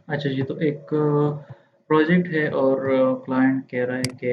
अच्छा जी, तो एक प्रोजेक्ट है और क्लाइंट कह रहा है कि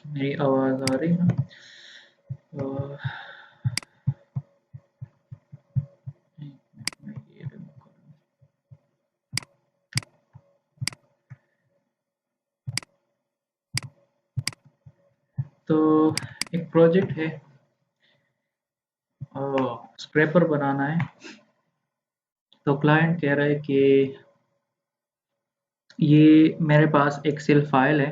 मेरी आवाज़ आ रही है ना? अ, एक मिनट में ये रिमूव करूँ। तो एक प्रोजेक्ट है, स्क्रैपर बनाना है। तो क्लाइंट कह रहा है कि ये मेरे पास एक्सेल फाइल है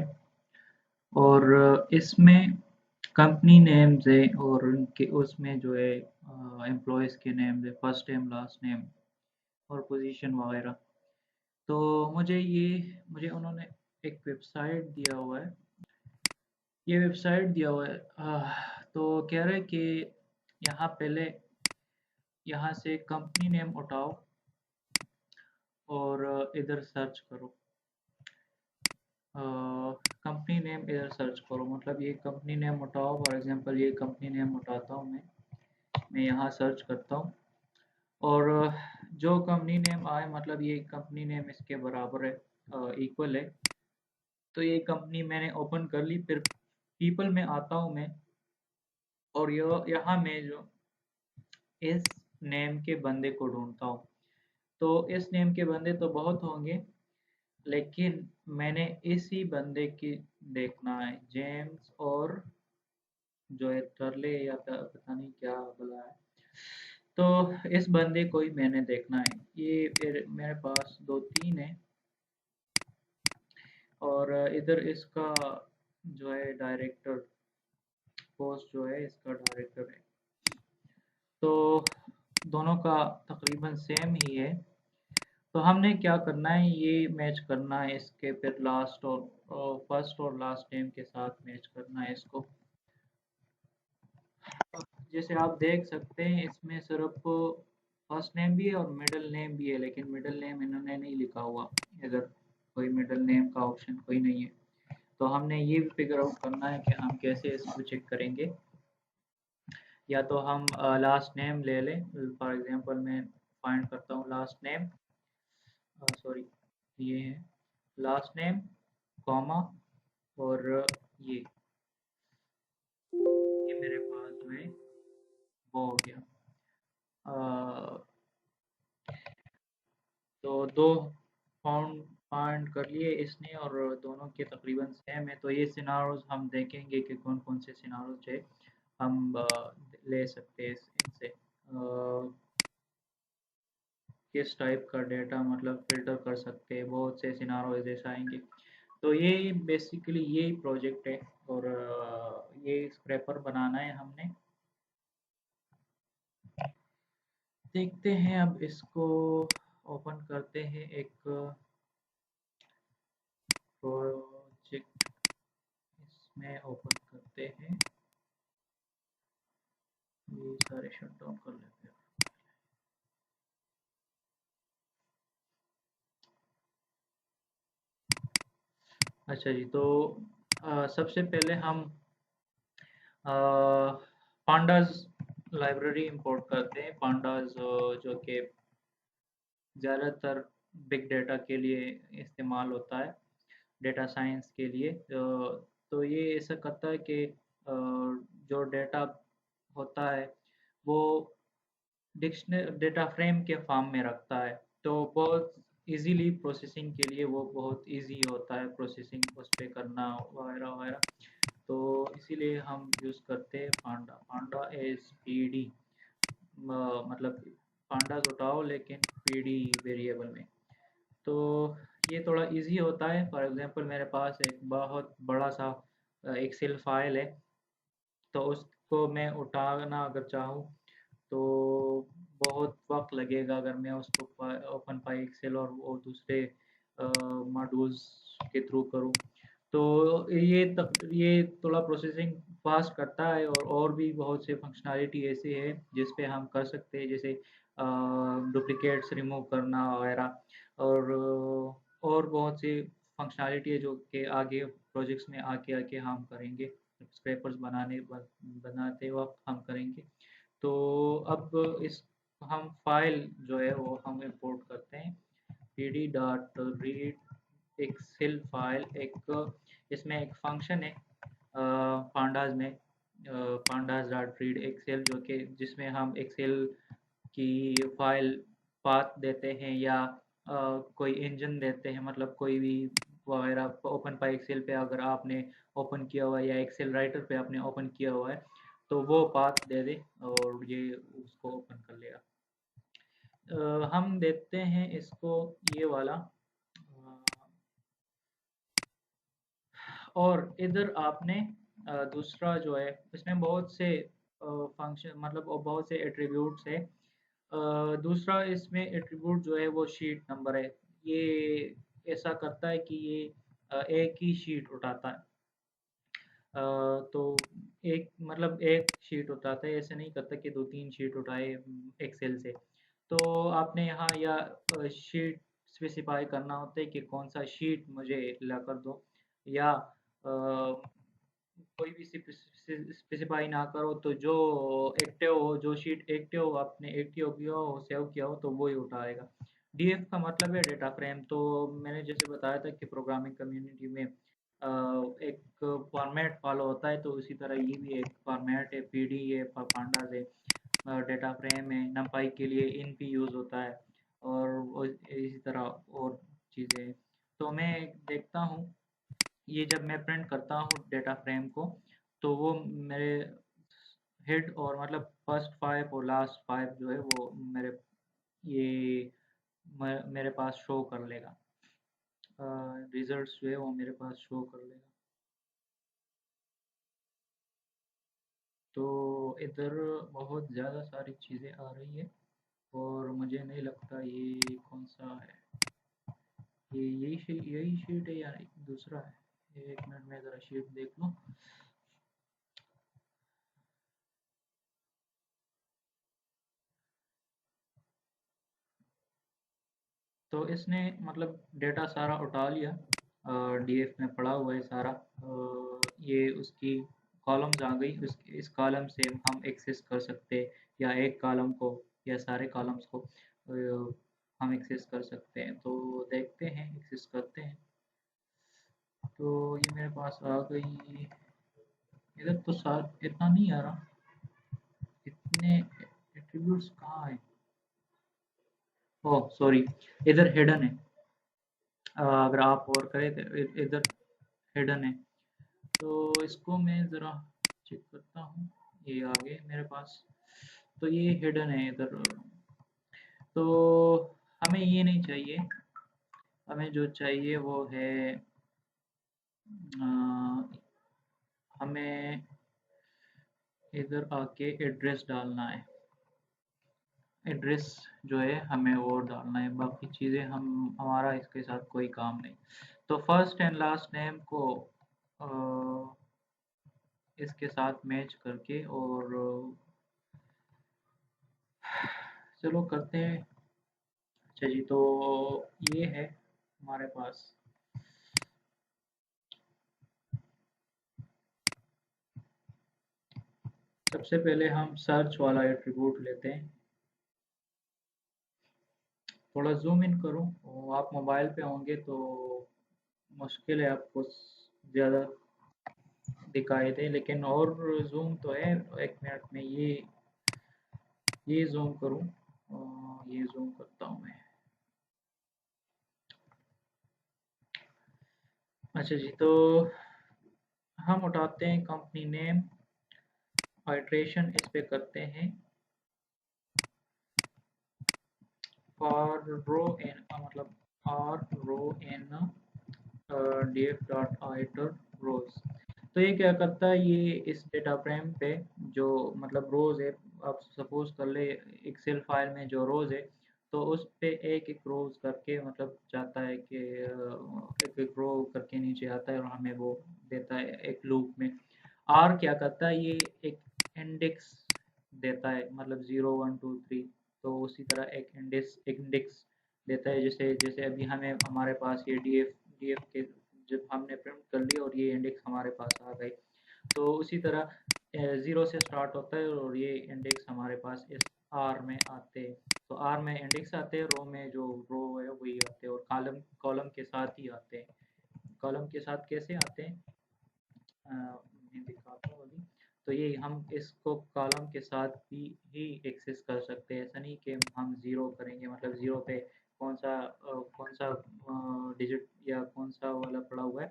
और इसमें कंपनी नेम्स है और उनके उसमें जो है एम्प्लॉयज़ के नेम्स है, फर्स्ट नेम, लास्ट नेम और पोजीशन वगैरह। तो मुझे उन्होंने एक वेबसाइट दिया हुआ है। ये वेबसाइट दिया हुआ है। तो कह रहे हैं कि यहाँ पहले यहाँ से कंपनी नेम उठाओ और इधर सर्च करो। कंपनी नेम इधर सर्च करो, मतलब ये कंपनी नेम उठाओ। फॉर एग्जांपल ये कंपनी नेम उठाता हूँ मैं यहाँ सर्च करता हूँ और जो कंपनी नेम आए, मतलब ये कंपनी नेम इसके बराबर है, इक्वल है। तो ये कंपनी मैंने ओपन कर ली। फिर पीपल में आता हूँ मैं और यहाँ मैं जो इस नेम के बंदे को ढूंढता हूँ। तो इस नेम के बंदे तो बहुत होंगे, लेकिन मैंने इसी बंदे की देखना है, जेम्स और जो है टर्ले या पता नहीं क्या बोला है। तो इस बंदे को ही मैंने देखना है। ये फिर मेरे पास दो तीन है और इधर इसका जो है डायरेक्टर, पोस्ट जो है इसका डायरेक्टर है। तो दोनों का तकरीबन सेम ही है। तो हमने क्या करना है, ये मैच करना है इसके, फिर लास्ट और फर्स्ट और लास्ट नेम के साथ मैच करना है इसको। जैसे आप देख सकते हैं इसमें सिर्फ फर्स्ट नेम भी है और मिडिल नेम भी है, लेकिन मिडिल नेम इन्होंने नहीं लिखा हुआ। इधर कोई मिडिल नेम का ऑप्शन कोई नहीं है। तो हमने ये भी फिगर आउट करना है कि हम कैसे इसको चेक करेंगे। या तो हम लास्ट नेम ले लें। फॉर एग्जांपल मैं फाइंड करता हूँ लास्ट नेम, सॉरी, ये है लास्ट नेम, कॉमा और ये ये मेरे पास जो है वो हो गया। अ, तो दो फाउंड फाइंड कर लिए इसने और दोनों के तकरीबन सेम है। तो ये सिनारोज हम देखेंगे कि कौन कौन से सिनारोज है हम ले सकते हैं इनसे, किस टाइप का डेटा मतलब फ़िल्टर कर सकते हैं। बहुत से सिनारोज ऐसे आएँगे। तो ये बेसिकली यही प्रोजेक्ट है और ये स्क्रैपर बनाना है हमने। देखते हैं, अब इसको ओपन करते हैं। एक प्रोजेक्ट इसमें ओपन करते हैं। ये सारे शट डाउन कर लेते हैं। अच्छा जी, तो सबसे पहले हम पांडास लाइब्रेरी इंपोर्ट करते हैं। पांडास जो कि ज़्यादातर बिग डेटा के लिए इस्तेमाल होता है, डेटा साइंस के लिए। तो ये ऐसा करता है कि जो डेटा होता है वो डेटा फ्रेम के फॉर्म में रखता है। तो बहुत इजीली प्रोसेसिंग के लिए वो बहुत इजी होता है, प्रोसेसिंग उस पे करना वगैरह वगैरह। तो इसीलिए हम यूज़ करते हैं पांडा। पांडा एस पी डी, मतलब पांडास उठाओ लेकिन पी डी वेरिएबल में। तो ये थोड़ा इजी होता है। फॉर एग्जांपल मेरे पास एक बहुत बड़ा सा एक्सेल फाइल है, तो उसको मैं उठाना अगर चाहूँ तो बहुत वक़्त लगेगा अगर मैं उसको ओपन पाई एक्सेल और वो दूसरे मॉड्यूल्स के थ्रू करूँ। तो ये थोड़ा प्रोसेसिंग फ़ास्ट करता है और भी बहुत से फंक्शनैलिटी ऐसी है जिस पे हम कर सकते हैं, जैसे डुप्लिकेट्स रिमूव करना वगैरह। और बहुत सी फंक्शनैलिटी है जो कि आगे प्रोजेक्ट्स में आके आके हम करेंगे, स्क्रैपर्स बनाते वक़्त हम करेंगे। तो अब इस हम फाइल जो है वो हम इंपोर्ट करते हैं pd.read एक्सेल फाइल। एक इसमें एक फंक्शन है पांडाज में, पांडाज डॉट रीड एक्सेल, जो कि जिसमें हम एक्सेल की फाइल पाथ देते हैं या कोई इंजन देते हैं, मतलब कोई भी वगैरह ओपन पाई एक्सेल पे अगर आपने ओपन किया हुआ है या एक्सेल राइटर पे आपने ओपन किया हुआ है तो वो पाथ दे दे और ये उसको ओपन कर लेगा। हम देखते हैं इसको ये वाला और इधर आपने दूसरा जो है इसमें बहुत से फंक्शन मतलब बहुत से एट्रीब्यूट्स है। दूसरा इसमें एट्रीब्यूट जो है वो शीट नंबर है। ये ऐसा करता है कि ये एक ही शीट उठाता है। तो एक मतलब एक शीट उठाता है, ऐसे नहीं करता कि 2-3 शीट उठाए एक्सेल से। तो आपने यहाँ या शीट स्पेसिफाई करना होता है कि कौन सा शीट मुझे ला कर दो, या कोई भी स्पेसिफाई ना करो तो जो एक्टिव हो, जो शीट एक्टिव हो आपने एक्टिव किया हो सेव किया हो तो वो ही उठाएगा। डीएफ का मतलब है डेटा फ्रेम। तो मैंने जैसे बताया था कि प्रोग्रामिंग कम्युनिटी में एक फॉर्मेट फॉलो होता है, तो उसी तरह ये भी एक फॉर्मेट है। पीडी है, पांडास है, डेटा फ्रेम है, नंपाई के लिए इन भी यूज़ होता है और इसी तरह और चीज़ें हैं। तो मैं देखता हूँ ये जब मैं प्रिंट करता हूँ डेटा फ्रेम को तो वो मेरे हेड और मतलब फर्स्ट 5 और लास्ट 5 जो है वो मेरे ये मेरे पास शो कर लेगा। रिजल्ट्स जो है वो मेरे पास शो कर लेगा। तो इधर बहुत ज़्यादा सारी चीज़ें आ रही है और मुझे नहीं लगता ये कौन सा है। ये यही शीट है या दूसरा है। एक मिनट में ज़रा शीट देख लूँ। तो इसने मतलब डेटा सारा उठा लिया, डीएफ में पड़ा हुआ है सारा। ये उसकी कॉलम्स आ गई, इस कॉलम से हम एक्सेस कर सकते हैं या एक कॉलम को या सारे कॉलम्स को हम एक्सेस कर सकते हैं। तो देखते हैं, एक्सेस करते हैं। तो ये मेरे पास आ गई। इधर तो सार इतना नहीं आ रहा, इतने एट्रीब्यूट्स कहाँ है। ओह सॉरी, इधर हिडन है। अगर आप और करें तो इधर हिडन है। तो इसको मैं ज़रा चेक करता हूँ। ये आ गए मेरे पास। तो ये हिडन है इधर। तो हमें ये नहीं चाहिए, हमें जो चाहिए वो है अ, हमें इधर आके एड्रेस डालना है। एड्रेस जो है हमें वो डालना है, बाकी चीज़ें हम हमारा इसके साथ कोई काम नहीं। तो फर्स्ट एंड लास्ट नेम को अ, इसके साथ मैच करके और चलो करते हैं। अच्छा जी, तो ये है हमारे पास। सबसे पहले हम सर्च वाला एट्रीब्यूट लेते हैं। थोड़ा ज़ूम इन करूँ और आप मोबाइल पे होंगे तो मुश्किल है आपको ज़्यादा दिखाई दे, लेकिन और ज़ूम तो है। एक मिनट में ये ज़ूम करूँ, ये ज़ूम करता हूँ मैं। अच्छा जी, तो हम उठाते हैं कंपनी नेम, आइट्रेशन इस पे करते हैं फॉर रो इन मतलब r row in df dot iterrows. तो ये क्या करता है, ये इस डेटा फ्रेम पे जो मतलब रोज है, आप सपोज कर ले एक्सेल फाइल में जो रोज है तो उस पे एक एक रोज करके मतलब चाहता है कि एक एक रो करके नीचे आता है और हमें वो देता है एक लूप में। आर क्या करता है, ये एक इंडेक्स देता है, मतलब 0 1 2 3। तो उसी तरह एक इंडेक्स देता है। जैसे जैसे अभी हमें हमारे पास ये डीएफ के जब हमने प्रिंट कर लिया और ये इंडेक्स हमारे पास आ गई, तो उसी तरह 0 से स्टार्ट होता है और ये इंडेक्स हमारे पास इस आर में आते, तो आर में इंडेक्स आते हैं, रो में जो रो है वही आते हैं, और कॉलम कॉलम के साथ ही आते हैं। कॉलम के साथ कैसे आते हैं, मैं दिखाता हूँ अभी। तो ये हम इसको कॉलम के साथ भी ही एक्सेस कर सकते हैं, ऐसा नहीं कि हम ज़ीरो करेंगे, मतलब ज़ीरो पे कौन सा डिजिट या कौन सा वाला पड़ा हुआ है।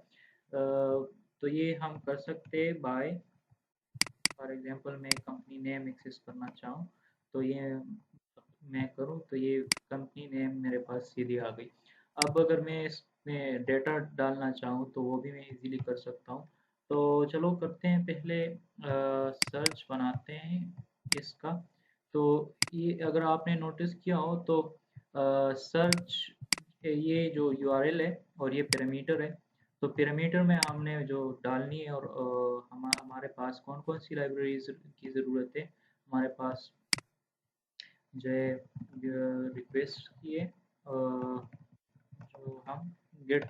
तो ये हम कर सकते हैं बाय, फॉर एग्जांपल मैं कंपनी नेम एक्सेस करना चाहूँ, तो ये मैं करूँ तो ये कंपनी नेम मेरे पास सीधी आ गई। अब अगर मैं इसमें डेटा डालना चाहूँ तो वो भी मैं इजीली कर सकता हूँ। तो चलो करते हैं, पहले सर्च बनाते हैं इसका। तो ये अगर आपने नोटिस किया हो तो सर्च, ये जो यूआरएल है और ये पैरामीटर है, तो पैरामीटर में हमने जो डालनी है, और हमारे पास कौन कौन सी लाइब्रेरीज की ज़रूरत है। हमारे पास जो है रिक्वेस्ट की है, जो हम गेट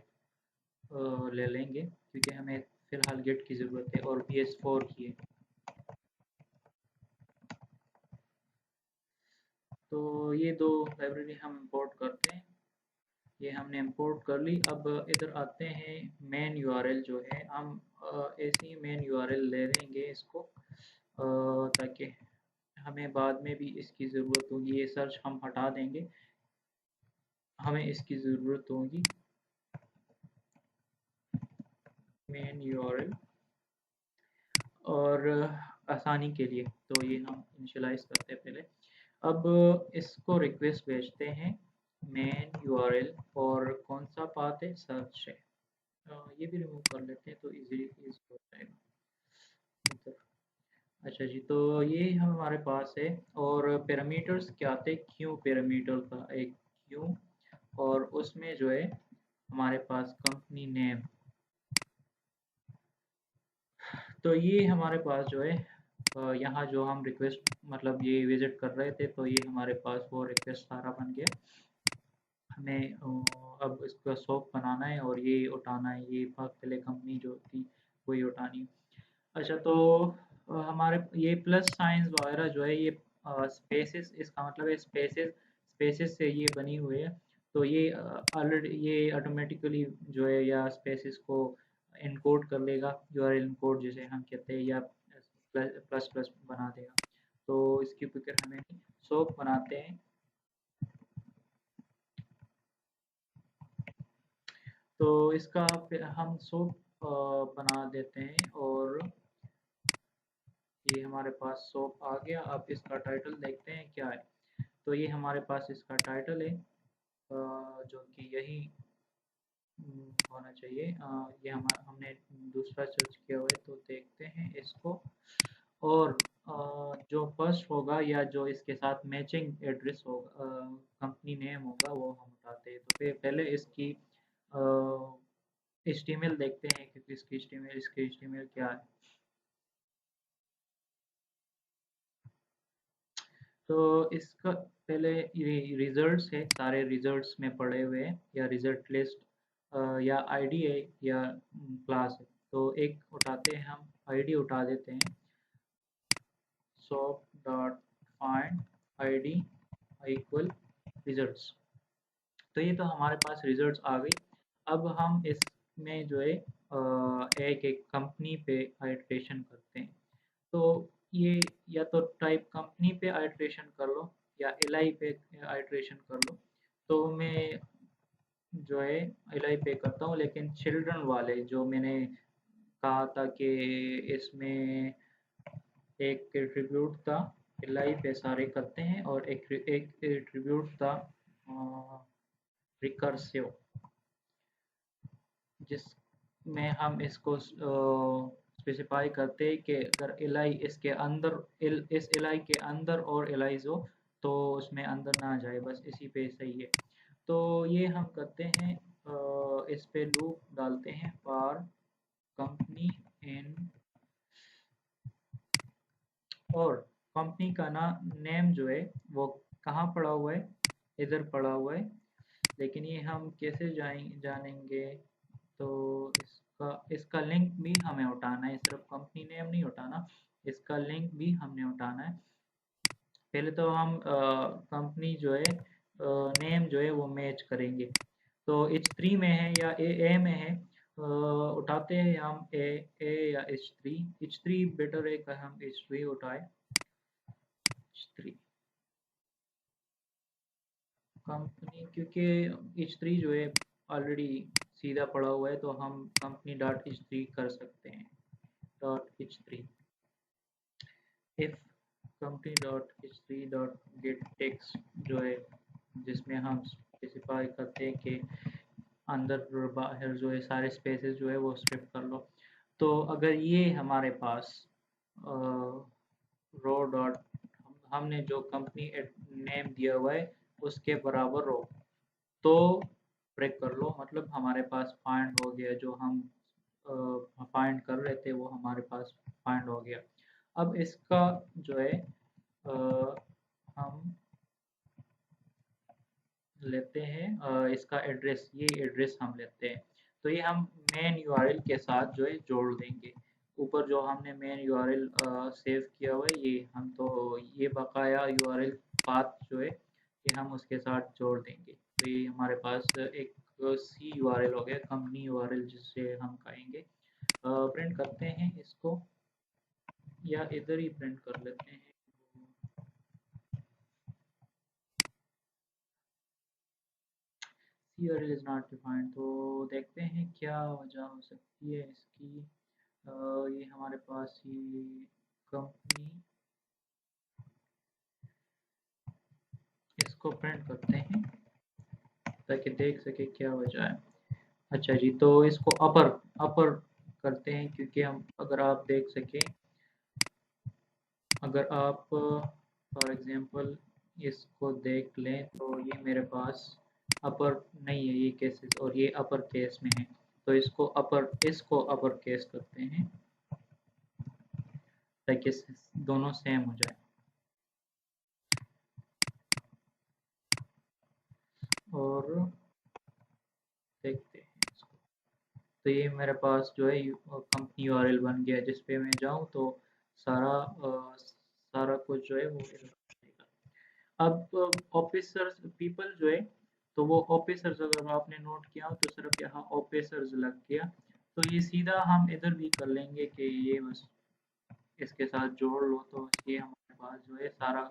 ले लेंगे, क्योंकि हमें फ़िलहाल गेट की ज़रूरत है, और bs4 की है। तो ये दो लाइब्रेरी हम इंपोर्ट करते हैं, ये हमने इंपोर्ट कर ली। अब इधर आते हैं, मेन यूआरएल जो है हम ऐसे ही मेन यूआरएल ले लेंगे इसको, ताकि हमें बाद में भी इसकी ज़रूरत होगी। ये सर्च हम हटा देंगे, हमें इसकी ज़रूरत होगी मेन यूआरएल, और आसानी के लिए तो ये हम इनिशियलाइज़ करते हैं पहले। अब इसको रिक्वेस्ट भेजते हैं मेन यूआरएल, और कौन सा पाथ है, सर्च है। ये भी रिमूव कर लेते हैं तो इजीली ईजी हो जाएगा। अच्छा जी, तो ये हमारे पास है, और पैरामीटर्स क्या थे, क्यू पैरामीटर का एक क्यू, और उसमें जो है हमारे पास कंपनी नेम। तो ये हमारे पास जो है यहाँ जो हम रिक्वेस्ट मतलब ये विजिट कर रहे थे, तो ये हमारे पास वो रिक्वेस्ट सारा बन गया। हमें अब इसका सोप बनाना है और ये उठाना है, ये पहले कंपनी जो थी वही उठानी है। अच्छा, तो हमारे ये प्लस साइंस वगैरह जो है, ये स्पेसेस, इसका मतलब है स्पेसेस, स्पेसेस से ये बनी हुई है। तो ये ऑलरेडी ये ऑटोमेटिकली जो है या स्पेसेस को इनकोड कर लेगा, यूआरएल इनकोड जिसे हम कहते हैं, या प्लस प्लस प्लस बना देगा। तो इसकी फिक्र हमें नहीं, सोप बनाते हैं। तो इसका फिर हम सोप बना देते हैं, और ये हमारे पास सोप आ गया। अब इसका टाइटल देखते हैं क्या है। तो ये हमारे पास इसका टाइटल है, जो कि यही होना चाहिए। ये हमने दूसरा सर्च किया हुआ है, तो देखते हैं इसको। और जो फर्स्ट होगा या जो इसके साथ मैचिंग एड्रेस होगा, कंपनी नेम होगा, वो हम उठाते हैं। तो फिर पहले इसकी एचटीएमएल देखते हैं कि इसकी एचटीएमएल क्या है। तो इसका पहले ये रिजल्ट्स है, सारे रिजल्ट्स में पड़े हुए हैं, या रिजल्ट लिस्ट, या आईडी है, या क्लास है। तो एक उठाते हैं हम, आईडी उठा देते हैं, soap dot find ID equal results. तो ये तो हमारे पास रिजल्ट्स आ गई। अब हम इसमें जो है एक एक कंपनी पे आइट्रेशन करते हैं। तो ये या तो टाइप कंपनी पे आइट्रेशन कर लो, या एलआई पे आइट्रेशन कर लो। तो मैं जो है एलआई पे करता हूँ, लेकिन चिल्ड्रन वाले जो मैंने कहा था कि इसमें एक एट्रीब्यूट था, एलआई पे सारे करते हैं, और एक एक एट्रीब्यूट था रिकर्सिव, जिसमें हम इसको स्पेसिफाई करते हैं कि अगर एलआई इसके अंदर इस एलआई के अंदर और एलाइज हो, तो उसमें अंदर ना जाए, बस इसी पे सही है। तो ये हम करते हैं, इस पे लूप डालते हैं फॉर कंपनी इन, और कंपनी का ना नेम जो है वो कहाँ पड़ा हुआ है, इधर पड़ा हुआ है। लेकिन ये हम कैसे जानेंगे, तो इसका इसका लिंक भी हमें उठाना है, सिर्फ कंपनी नेम नहीं उठाना, इसका लिंक भी हमने उठाना है। पहले तो हम कंपनी जो है नेम जो है वो मैच करेंगे। तो H3 में है या ए में है, उठाते हैं हम ए या H3 बेटर है कि हम H3 उठाए। H3 कंपनी, क्योंकि H3 जो है ऑलरेडी सीधा पड़ा हुआ है, तो हम कंपनी डॉट H3 कर सकते हैं। Dot H3 if company dot H3 dot gate text जो है, जिसमें हम स्पेसिफाई करते हैं कि अंदर और बाहर जो है सारे स्पेसेस जो है वो स्ट्रिप कर लो। तो अगर ये हमारे पास रो डॉट हमने जो कंपनी नेम दिया हुआ है उसके बराबर रो, तो ब्रेक कर लो, मतलब हमारे पास फाइंड हो गया, जो हम फाइंड कर रहे थे वो हमारे पास फाइंड हो गया। अब इसका जो है हम लेते हैं इसका एड्रेस, ये एड्रेस हम लेते हैं। तो ये हम मेन यूआरएल के साथ जो है जोड़ देंगे। ऊपर जो हमने मेन यूआरएल सेव किया हुआ है, ये हम तो ये बकाया यूआरएल पाथ जो है ये हम उसके साथ जोड़ देंगे। तो ये हमारे पास एक सी यूआरएल हो गया, कंपनी यूआरएल, जिससे हम कहेंगे। प्रिंट करते हैं इसको, या इधर ही प्रिंट कर लेते हैं। सी यूआरएल इज नॉट डिफाइंड, तो देखते हैं क्या वजह हो सकती है इसकी। ये हमारे पास ये कंपनी, इसको प्रिंट करते हैं ताकि देख सके क्या वजह है। अच्छा जी, तो इसको अपर अपर करते हैं, क्योंकि हम अगर आप देख सकें, अगर आप फॉर एग्जांपल इसको देख लें, तो ये मेरे पास अपर नहीं है ये केसेस, और ये अपर केस में है। तो इसको अपर केस करते हैं ताकि दोनों सेम हो जाए। और देखते हैं इसको। तो ये मेरे पास जो है कंपनी यूआरएल बन गया, जिस पे मैं जाऊँ तो सारा कुछ जो है वो अब ऑफिसर्स पीपल जो है, तो वो ऑफिसर्स अगर आपने नोट किया हो तो सिर्फ यहाँ ऑफिसर्स लग गया। तो ये सीधा हम इधर भी कर लेंगे कि ये बस इसके साथ जोड़ लो, तो ये हमारे पास जो है सारा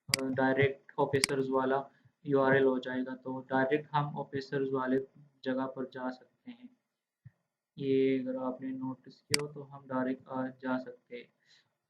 डायरेक्ट ऑफिसर्स वाला यूआरएल हो जाएगा। तो डायरेक्ट हम ऑफिसर्स वाले जगह पर जा सकते हैं। ये अगर आपने नोटिस किया हो तो हम डायरेक्ट जा सकते हैं।